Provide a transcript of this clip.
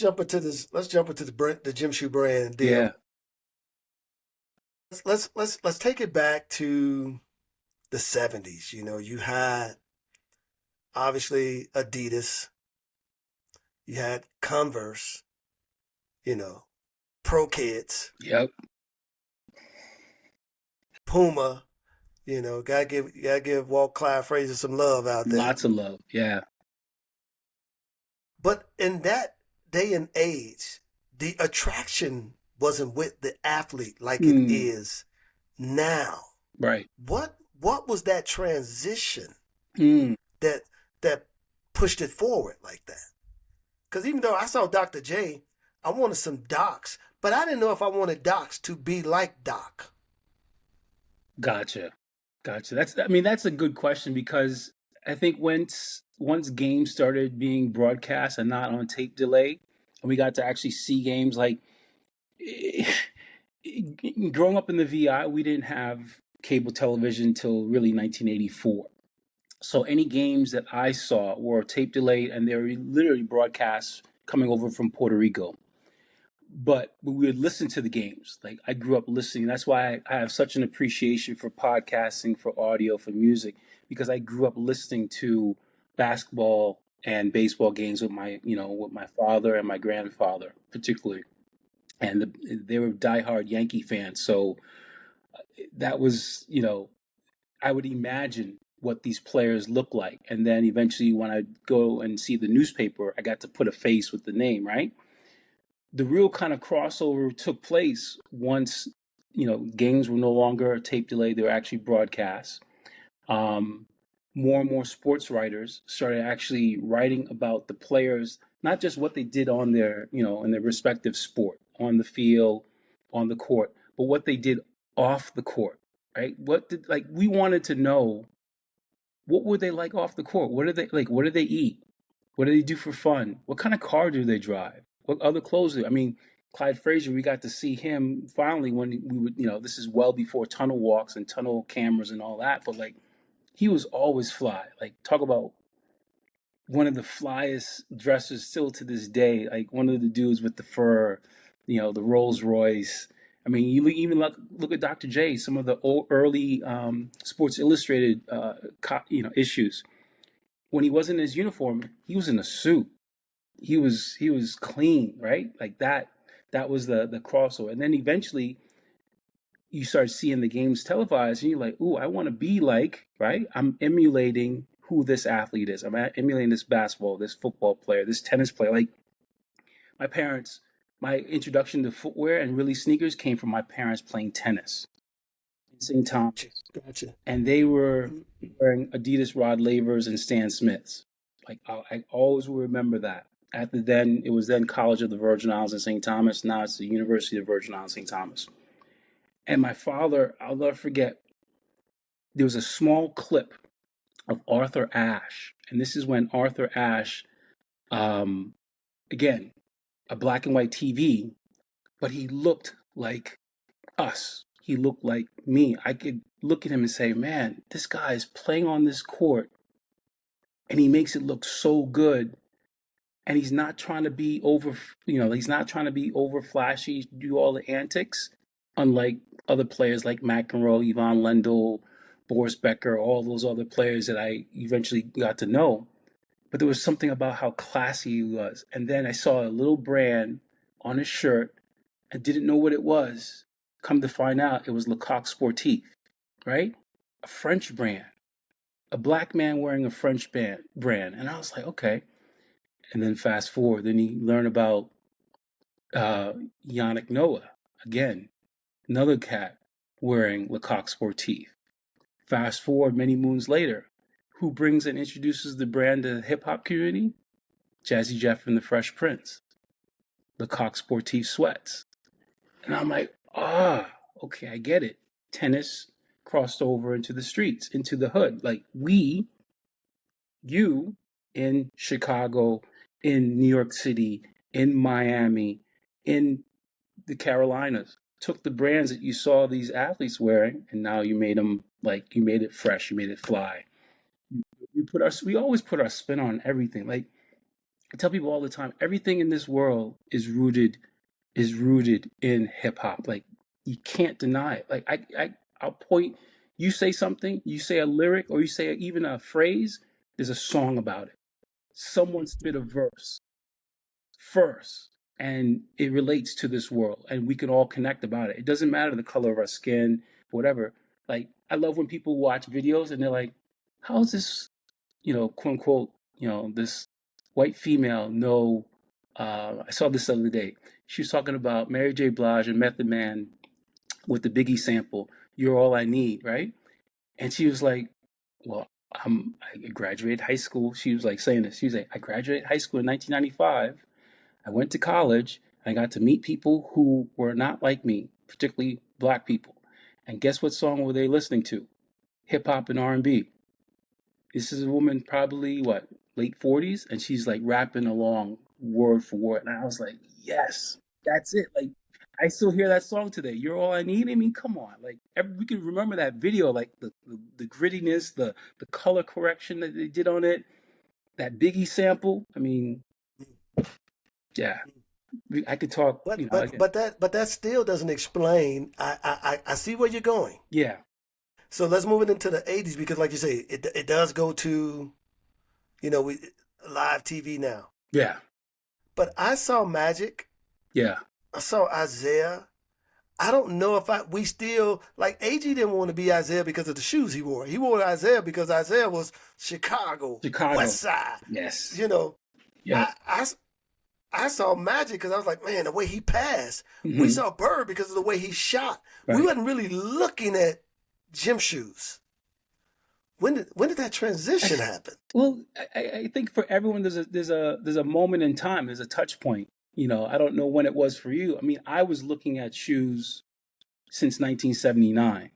jump into this. Let's jump into the gym shoe brand Yeah. deal. Let's take it back to the 70s. You know, you had obviously Adidas, you had Converse, you know, Pro Kids, Yep. Puma. You know, gotta give Walt Clyde Frazier some love out there. Lots of love. Yeah. But in that day and age, the attraction wasn't with the athlete like it Hmm. is now. Right. What was that transition Hmm. that that pushed it forward like that? Because even though I saw Dr. J, I wanted some docs, but I didn't know if I wanted docs to be like Doc. Gotcha. Gotcha. That's a good question because I think once games started being broadcast and not on tape delay, and we got to actually see games like growing up in the VI, we didn't have cable television until really 1984. So any games that I saw were tape delayed and they were literally broadcast coming over from Puerto Rico. But we would listen to the games. Like I grew up listening. That's why I have such an appreciation for podcasting, for audio, for music, because I grew up listening to basketball and baseball games with my father and my grandfather, particularly. And they were diehard Yankee fans. So that was, I would imagine what these players look like. And then eventually, when I go and see the newspaper, I got to put a face with the name, right? The real kind of crossover took place once, games were no longer tape delayed, they were actually broadcast. Um, More and more sports writers started actually writing about the players, not just what they did on their, in their respective sport, on the field, on the court, but what they did off the court, right? We wanted to know what were they like off the court? What did they like? What did they eat? What do they do for fun? What kind of car do they drive? What other clothes do? I mean, Clyde Frazier, we got to see him finally when we would, this is well before tunnel walks and tunnel cameras and all that, but like he was always fly. Like talk about one of the flyest dressers still to this day. Like one of the dudes with the fur, the Rolls Royce. I mean, you even look at Dr. J. Some of the early Sports Illustrated, issues. When he wasn't in his uniform, he was in a suit. He was clean, right? Like that. That was the crossover. And then eventually, you start seeing the games televised, and you're like, "Ooh, I want to be like." Right? I'm emulating who this athlete is. I'm emulating this basketball, this football player, this tennis player. Like my parents, my introduction to footwear and really sneakers came from my parents playing tennis in St. Thomas, Gotcha. and they were wearing Adidas Rod Lavers and Stan Smiths. Like I always will remember that. It was then College of the Virgin Islands in St. Thomas. Now it's the University of the Virgin Islands, St. Thomas. And my father, I'll never forget, there was a small clip of Arthur Ashe. And this is when Arthur Ashe, um, again, a black and white TV, but he looked like us. He looked like me. I could look at him and say, man, this guy is playing on this court and he makes it look so good. And he's not trying to be he's not trying to be over flashy, do all the antics, unlike other players like McEnroe, Yvonne Lendl, Boris Becker, all those other players that I eventually got to know. But there was something about how classy he was. And then I saw a little brand on his shirt and didn't know what it was. Come to find out, it was Lecoq Sportif, right? A French brand, a black man wearing a French brand. And I was like, okay. And then fast forward, then you learn about uh, Yannick Noah, again, another cat wearing Lecoq Sportif. Fast forward many moons later, who brings and introduces the brand to the hip hop community? Jazzy Jeff and the Fresh Prince, Lecoq Sportif sweats. And I'm like, okay, I get it. Tennis crossed over into the streets, into the hood. Like you in Chicago, in New York City, in Miami, in the Carolinas, took the brands that you saw these athletes wearing, and now you made them like you made it fresh, you made it fly. We always put our spin on everything. Like I tell people all the time, everything in this world is rooted in hip hop. Like you can't deny it. Like I'll point. You say something, you say a lyric, or you say even a phrase. There's a song about it. Someone spit a verse first, and it relates to this world, and we can all connect about it. It doesn't matter the color of our skin, whatever. Like I love when people watch videos and they're like, "How is this, quote unquote, this white female know?" I saw this the other day. She was talking about Mary J. Blige and Method Man with the Biggie sample, "You're All I Need," right? And she was like, "Well, I graduated high school." She was like saying this. She was like, "I graduated high school in 1995. I went to college. I got to meet people who were not like me, particularly black people. And guess what song were they listening to? Hip hop and R&B. This is a woman probably what, late 40s, and she's like rapping along word for word. And I was like, yes, that's it. Like I still hear that song today. "You're All I Need." I mean, come on. Like we can remember that video, like the grittiness, the color correction that they did on it, that Biggie sample. I mean, yeah, I could talk, again. But that still doesn't explain. I see where you're going. Yeah, So let's move it into the 80s because, like you say, it does go to, we live TV now. yeah, But I saw Magic. yeah, I saw Isaiah. I don't know if we still like Agee didn't want to be Isaiah because of the shoes he wore. He wore Isaiah because Isaiah was Chicago, Chicago. West Side. Yes. You know, Yeah. I saw Magic because I was like, man, the way he passed. Mm-hmm. We saw Bird because of the way he shot. Right. We wasn't really looking at gym shoes. When did that transition happen? Well, I think for everyone there's a moment in time, there's a touch point. I don't know when it was for you. I mean, I was looking at shoes since 1979.